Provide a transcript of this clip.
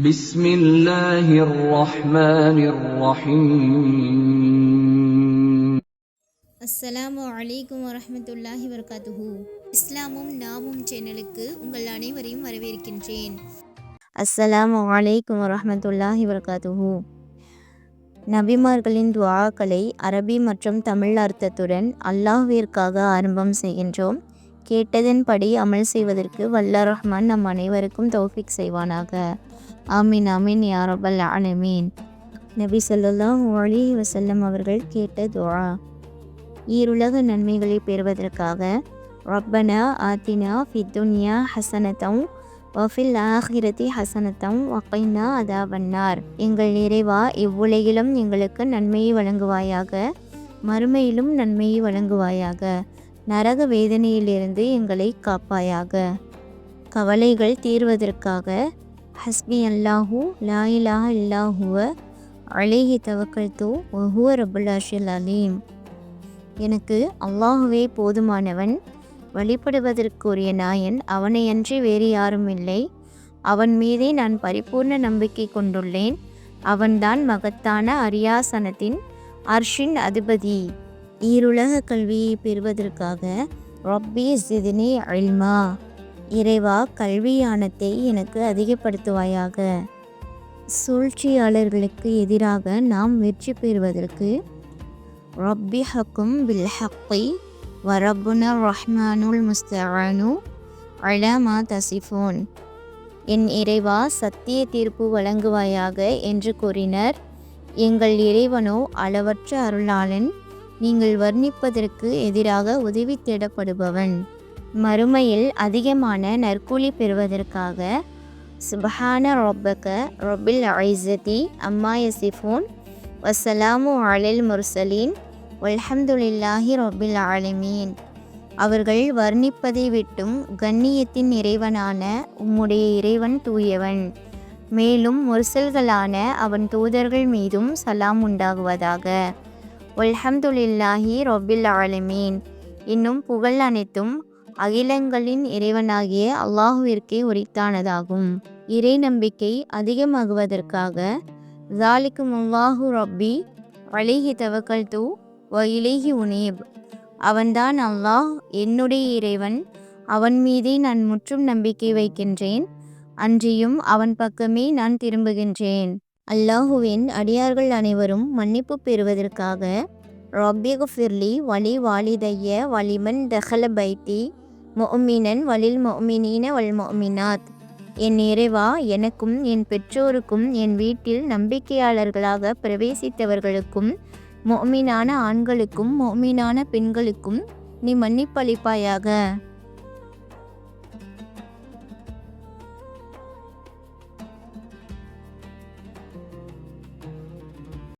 بسم الله الرحمن الرحيم அஸ்ஸலாமு அலைக்கும் வரஹ்மத்துல்லாஹி வபரகாத்துஹு. இஸ்லாமும் நாமும் சேனலுக்கு உங்கள் அனைவரையும் வரவேற்கின்றேன். அஸ்ஸலாமு அலைக்கும் வரஹ்மத்துல்லாஹி வபரகாத்துஹு. நபிமார்களின் துஆக்களை அரபி மற்றும் தமிழ் அர்த்தத்துடன் அல்லாஹ்விற்காக ஆரம்பம் செய்கின்றோம். கேட்டதன்படி அமல் செய்வதற்கு வல்ல ரஹ்மான் நம் அனைவருக்கும் தௌஃபீக் செய்வானாக. ஆமீன் ஆமீன் யா ரப்பல் ஆலமீன். நபி ஸல்லல்லாஹு அலைஹி வஸல்லம் அவர்கள் கேட்ட துஆ. ஈருலக நன்மைகளை பெறுவதற்காக ரப்பனா ஆத்தினா ஃபித்துன்யா ஹசனத்தம் வஃபில் ஆஹிரத்தி ஹசனத்தம் வகைனா அதாபன்னார். எங்கள் இறைவா, இவ்வுலகிலும் எங்களுக்கு நன்மையை வழங்குவாயாக, மறுமையிலும் நன்மையை வழங்குவாயாக, நரக வேதனையிலிருந்து எங்களை காப்பாயாக. கவலைகள் தீர்வதற்காக ஹஸ்பி அல்லாஹு லா இலாஹ இல்லாஹுவ அலைஹி தவக்கல்து வஹுவ ரப்புல் அர்ஷில் அலீம். எனக்கு அல்லாஹுவே போதுமானவன், வழிபடுவதற்குரிய நாயன் அவனையன்றி வேறு யாரும் இல்லை. அவன் மீதே நான் பரிபூர்ண நம்பிக்கை கொண்டுள்ளேன். அவன்தான் மகத்தான அரியாசனத்தின் அர்ஷின் அதிபதி. ஈருலக கல்வியை பெறுவதற்காக ரப்பி ஸித்னி இல்மா. இறைவா, கல்வியானத்தை எனக்கு அதிகப்படுத்துவாயாக. சூழ்ச்சியாளர்களுக்கு எதிராக நாம் வெற்றி பெறுவதற்கு ரப்பி ஹக்கும் பில் ஹக்கி வரப்புன ரஹ்மானுல் முஸ்தஆனு அலா மா தசிஃபூன். என் இறைவா, சத்திய தீர்ப்பு வழங்குவாயாக என்று கூறினர். எங்கள் இறைவனோ அளவற்ற அருளாளன், நீங்கள் வர்ணிப்பதற்கு எதிராக உதவி தேடப்படுபவன். மறுமையில் அதிகமான நற்கூலி பெறுவதற்காக சுப்ஹான ரப்பக ரப்பில் இஸ்ஸதி அம்மா யசிஃபூன் வஸ்ஸலாமு அலல் முர்சலீன் வல்ஹம்துலில்லாஹி ரப்பில் ஆலமீன். அவர்கள் வர்ணிப்பதை விட்டும் கண்ணியத்தின் இறைவனான உம்முடைய இறைவன் தூயவன். மேலும் முர்சல்களான அவன் தூதர்கள் மீதும் சலாம் உண்டாகுவதாக. வல்ஹம்துலில்லாஹி ரப்பில் ஆலமீன். இன்னும் புகழ் அனைத்தும் அகிலங்களின் இறைவனாகிய அல்லாஹுவிற்கே உரித்தானதாகும். இறை நம்பிக்கை அதிகமாகுவதற்காக ஸாலிகுமுல்லாஹு ரப்பி அலைஹி தவக்கல்து வ இலைஹி உனீப். அவன்தான் அல்லாஹ், என்னுடைய இறைவன், அவன் மீதே நான் முற்றும் நம்பிக்கை வைக்கின்றேன், அன்றியும் அவன் பக்கமே நான் திரும்புகின்றேன். அல்லாஹுவின் அடியார்கள் அனைவரும் மன்னிப்பு பெறுவதற்காக ரப்பிக்ஃபிர்லி வலி வாலிதைய வலிமன் தஹல பைத்தி முஃமினன் வலில் முஃமினீன வல் முஃமினாத். என் இறைவா, எனக்கும் என் பெற்றோருக்கும் என் வீட்டில் நம்பிக்கையாளர்களாக பிரவேசித்தவர்களுக்கும் முஃமினான ஆண்களுக்கும் முஃமினான பெண்களுக்கும் நீ மன்னிப்பளிப்பாயாக.